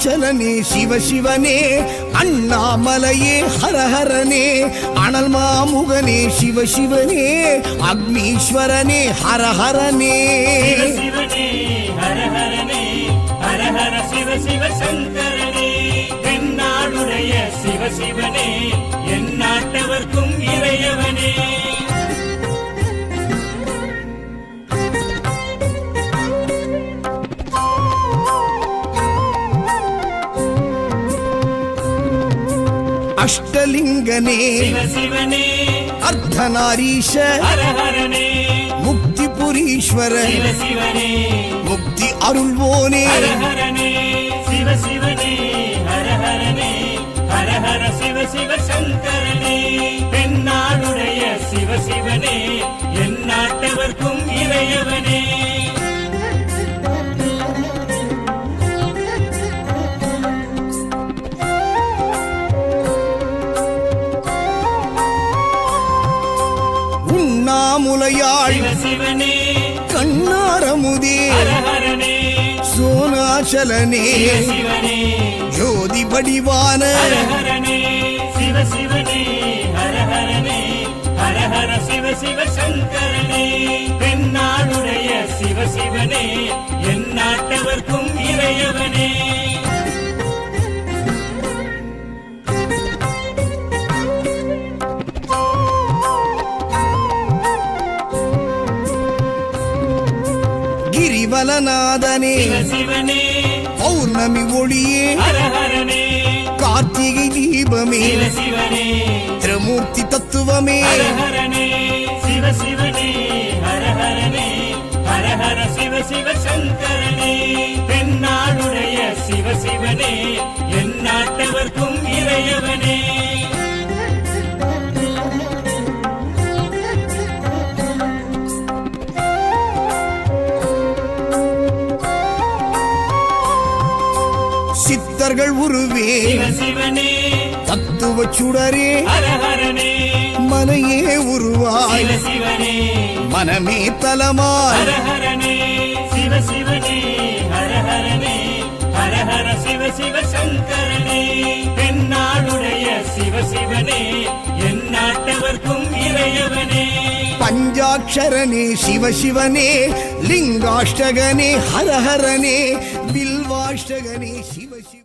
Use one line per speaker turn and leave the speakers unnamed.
அருணாச்சலனே சிவசிவனே அண்ணாமலையே ஹரஹரனே அனல் மாமுகனே சிவசிவனே அக்னீஸ்வரனே ஹரஹரனே
சிவசிவனே ஹரஹரனே ஹரஹர சிவ சிவ சங்கரனே தென்னாடுடைய சிவசிவனே என் நாட்டவர்க்கும் இறையவனே
அஷ்டலிங்கனே
சிவசிவனே
அர்த்தநாரீஷ
ஹரஹரனே
முக்திபுரீஸ்வர
சிவசிவனே
முக்தி அருள்வோனே
ஹரஹரனே சிவசிவனே ஹரஹரனே ஹரஹர சிவ சிவ சங்கரனே தென்னாடுடைய சிவசிவனே என் நாட்டவர்க்கும் இறையவனே
உண்ணாமுலையாள்
சிவசிவனே
கண்ணாரமுதே
ஹரஹரனே
சோனாச்சலனே
சிவசிவனே
ஜோதி வடிவான
ஹரஹரனே சிவசிவனே ஹரஹரனே ஹரஹர சிவ சிவ சங்கரனே தென்னாடுடைய சிவசிவனே என் நாட்டவர்க்கும் இறையவனே
கிரிவலநாதனே
சிவசிவனே
பௌர்ணமி ஒளியே
ஹரஹரனே
கார்த்திகை தீபமே
சிவசிவனே
திரமூர்த்தி தத்துவமே
ஹரஹரனே சிவசிவனே ஹரஹரனே ஹரஹர சிவ சிவ சங்கரனே தென்னாடுடைய சிவசிவனே என் நாட்டவர்க்கும் இறையவனே
சித்தர்கள் உருவே
சிவசிவனே
தத்துவ சுடரே
ஹரஹரனே
மனையே உருவாய்
சிவசிவனே
மனமே தலமாய்
ஹரஹரனே சிவசிவனே ஹரஹரனே ஹரஹர சிவ சிவ சங்கரனே தென்னாடுடைய சிவசிவனே என் நாட்டவர்க்கும் இறையவனே
பஞ்சாட்சரனே சிவசிவனே லிங்காஷ்டகனே ஹரஹரனே பில்வாஷ்டகனே சிவசிவ